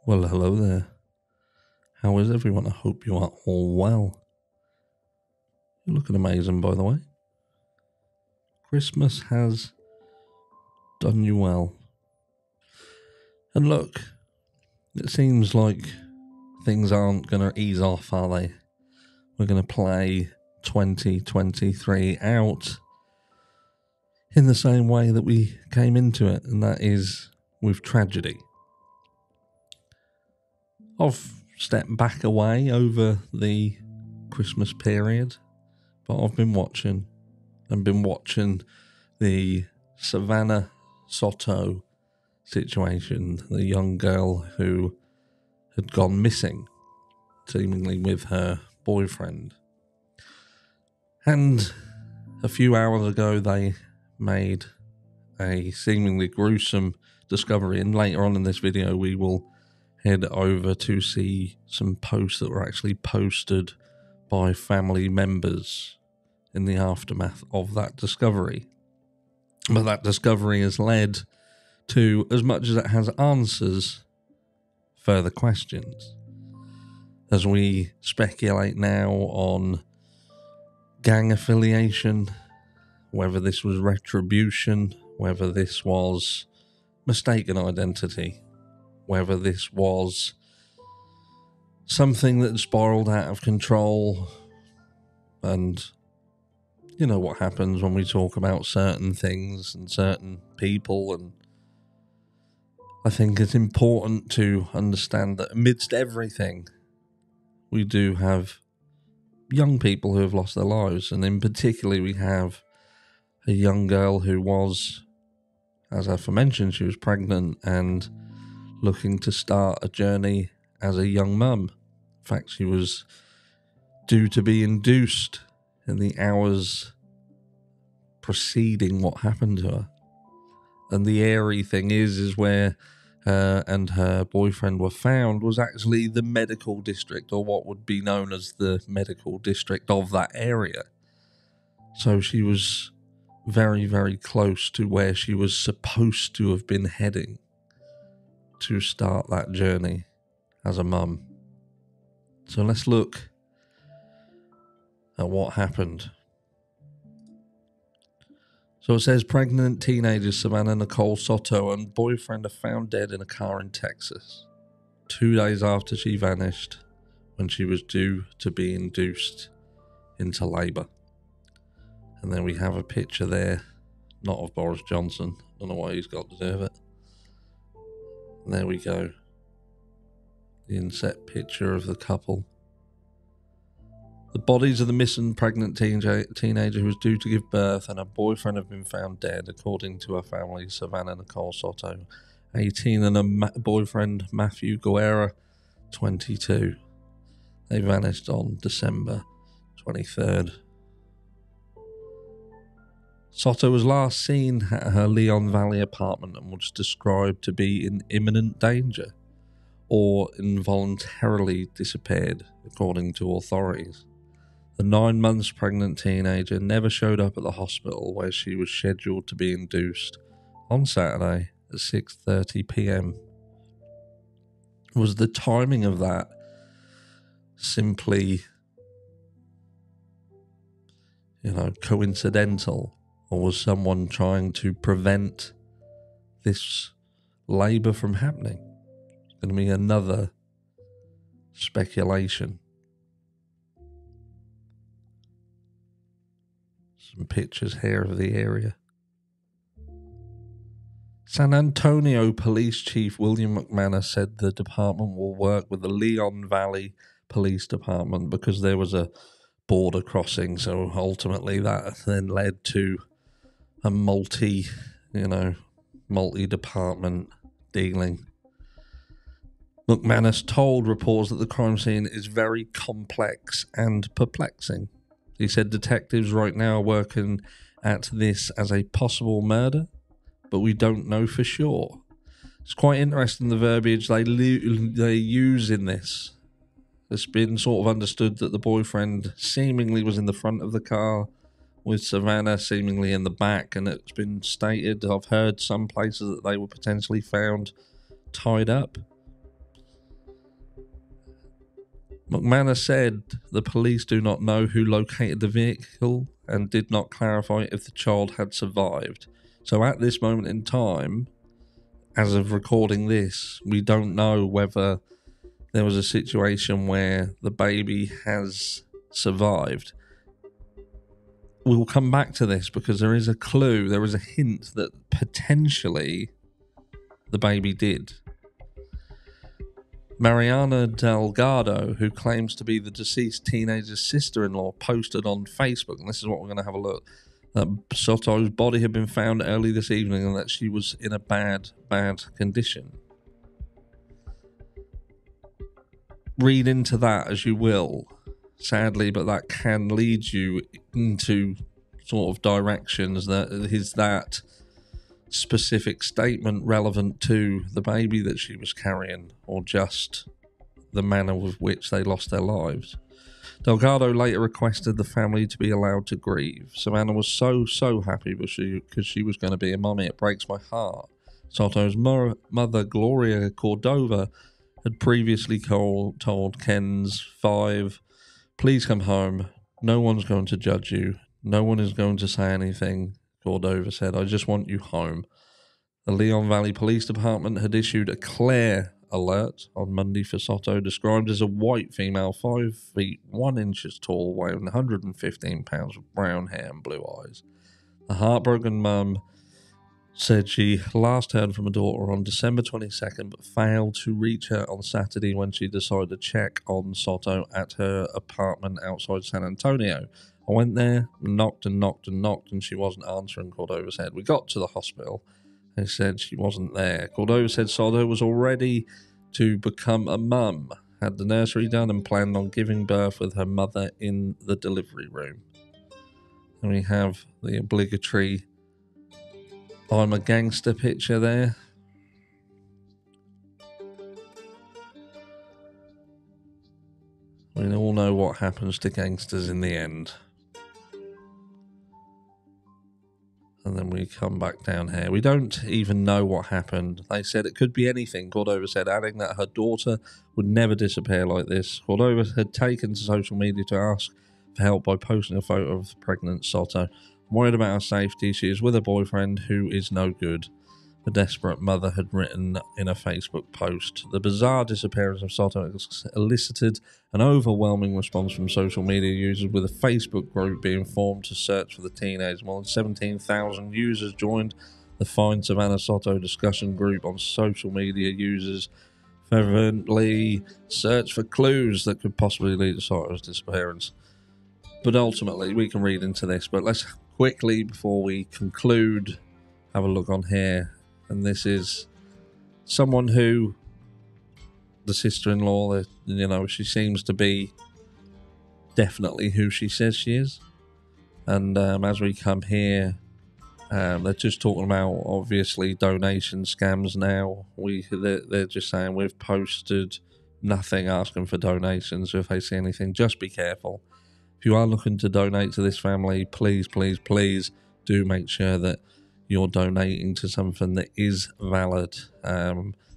Well, hello there. How is everyone? I hope you are all well. You're looking amazing, by the way. Christmas has done you well. And look, it seems like things aren't going to ease off, are they? We're going to play 2023 out in the same way that we came into it, and that is with tragedy. I've stepped back away over the Christmas period, but I've been watching the Savanah Soto situation, the young girl who had gone missing, seemingly with her boyfriend. And a few hours ago, they made a seemingly gruesome discovery, and later on in this video, we will head over to see some posts that were actually posted by family members in the aftermath of that discovery. But that discovery has led to, as much as it has answers, further questions. As we speculate now on gang affiliation, whether this was retribution, whether this was mistaken identity, whether this was something that spiraled out of control, and you know what happens when we talk about certain things and certain people. And I think it's important to understand that amidst everything, we do have young people who have lost their lives, and in particular we have a young girl who was, as I've mentioned, she was pregnant and looking to start a journey as a young mum. In fact, she was due to be induced in the hours preceding what happened to her. And the airy thing is where her and her boyfriend were found was actually the medical district, or what would be known as the medical district of that area. So she was very, very close to where she was supposed to have been heading to start that journey as a mum. So let's look at what happened. So it says, pregnant teenager Savanah Nicole Soto and boyfriend are found dead in a car in Texas 2 days after she vanished when she was due to be induced into labour. And then we have a picture there, not of Boris Johnson. Don't know what he's got to do with it. And there we go. The inset picture of the couple. The bodies of the missing pregnant teenager who was due to give birth and her boyfriend have been found dead, according to her family, Savanah Nicole Soto, 18, and her boyfriend, Matthew Guerra, 22. They vanished on December 23rd. Soto was last seen at her Leon Valley apartment and was described to be in imminent danger or involuntarily disappeared, according to authorities. The 9 months pregnant teenager never showed up at the hospital where she was scheduled to be induced on Saturday at 6:30 p.m. Was the timing of that simply, coincidental, or was someone trying to prevent this labour from happening? It's going to be another speculation. Some pictures here of the area. San Antonio Police Chief William McManus said the department will work with the Leon Valley Police Department because there was a border crossing. So ultimately that then led to a multi-department dealing. McManus told reporters that the crime scene is very complex and perplexing. He said detectives right now are working at this as a possible murder, but we don't know for sure. It's quite interesting the verbiage they use in this. It's been sort of understood that the boyfriend seemingly was in the front of the car with Savanah seemingly in the back, and it's been stated, I've heard some places, that they were potentially found tied up. McManus said the police do not know who located the vehicle and did not clarify if the child had survived. So at this moment in time, as of recording this, we don't know whether there was a situation where the baby has survived. We'll come back to this because there is a clue, there is a hint that potentially the baby did. Mariana Delgado, who claims to be the deceased teenager's sister-in-law, posted on Facebook, and this is what we're going to have a look, that Soto's body had been found early this evening and that she was in a bad condition. Read into that as you will, sadly, but that can lead you into sort of directions that is that specific statement relevant to the baby that she was carrying, or just the manner with which they lost their lives. Delgado later requested the family to be allowed to grieve. Savanah was so happy because she was going to be a mummy. It breaks my heart. Soto's mother, Gloria Cordova, had previously told Ken's 5, please come home. No one's going to judge you. No one is going to say anything, Cordova said. I just want you home. The Leon Valley Police Department had issued a clear alert on Monday for Soto, described as a white female, 5 feet 1 inches tall, weighing 115 pounds, with brown hair and blue eyes. The heartbroken mum said she last heard from her daughter on December 22nd, but failed to reach her on Saturday when she decided to check on Soto at her apartment outside San Antonio. I went there, knocked, and she wasn't answering, Cordova said. We got to the hospital. They said she wasn't there. Cordova said Soto was all ready to become a mum, had the nursery done, and planned on giving birth with her mother in the delivery room. And we have the obligatory I'm a gangster picture there. We all know what happens to gangsters in the end. And then we come back down here. We don't even know what happened. They said it could be anything, Cordova said, adding that her daughter would never disappear like this. Cordova had taken to social media to ask for help by posting a photo of the pregnant Soto. I'm worried about her safety. She is with a boyfriend who is no good, the desperate mother had written in a Facebook post. The bizarre disappearance of Soto elicited an overwhelming response from social media users, with a Facebook group being formed to search for the teenager. More than 17,000 users joined the Find Savanah Soto discussion group on social media. Users fervently search for clues that could possibly lead to Soto's disappearance. But ultimately, we can read into this. But let's quickly, before we conclude, have a look on here. And this is someone who, the sister-in-law, you know, she seems to be definitely who she says she is. And as we come here, they're just talking about, obviously, donation scams now. They're just saying we've posted nothing asking for donations. If they see anything, just be careful. If you are looking to donate to this family, please, please, please do make sure that you're donating to something that is valid.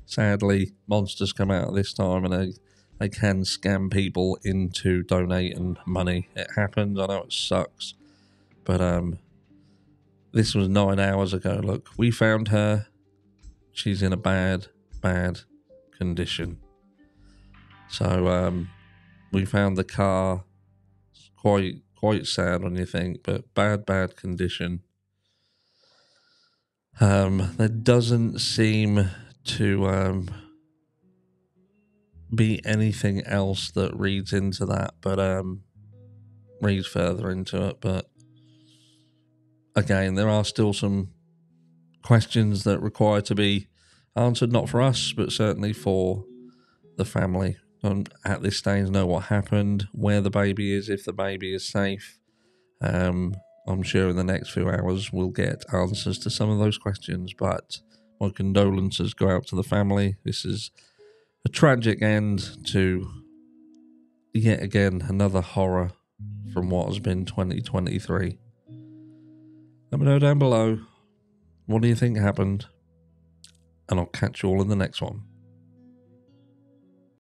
Sadly, monsters come out at this time and they can scam people into donating money. It happens. I know it sucks. But this was 9 hours ago. Look, we found her. She's in a bad condition. So we found the car. Quite sad when you think, but bad condition. There doesn't seem to be anything else that reads into that, but reads further into it. But again, there are still some questions that require to be answered, not for us, but certainly for the family. Don't at this stage know what happened, where the baby is, if the baby is safe. I'm sure in the next few hours we'll get answers to some of those questions, but my condolences go out to the family. This is a tragic end to, yet again, another horror from what has been 2023. Let me know down below, what do you think happened? And I'll catch you all in the next one.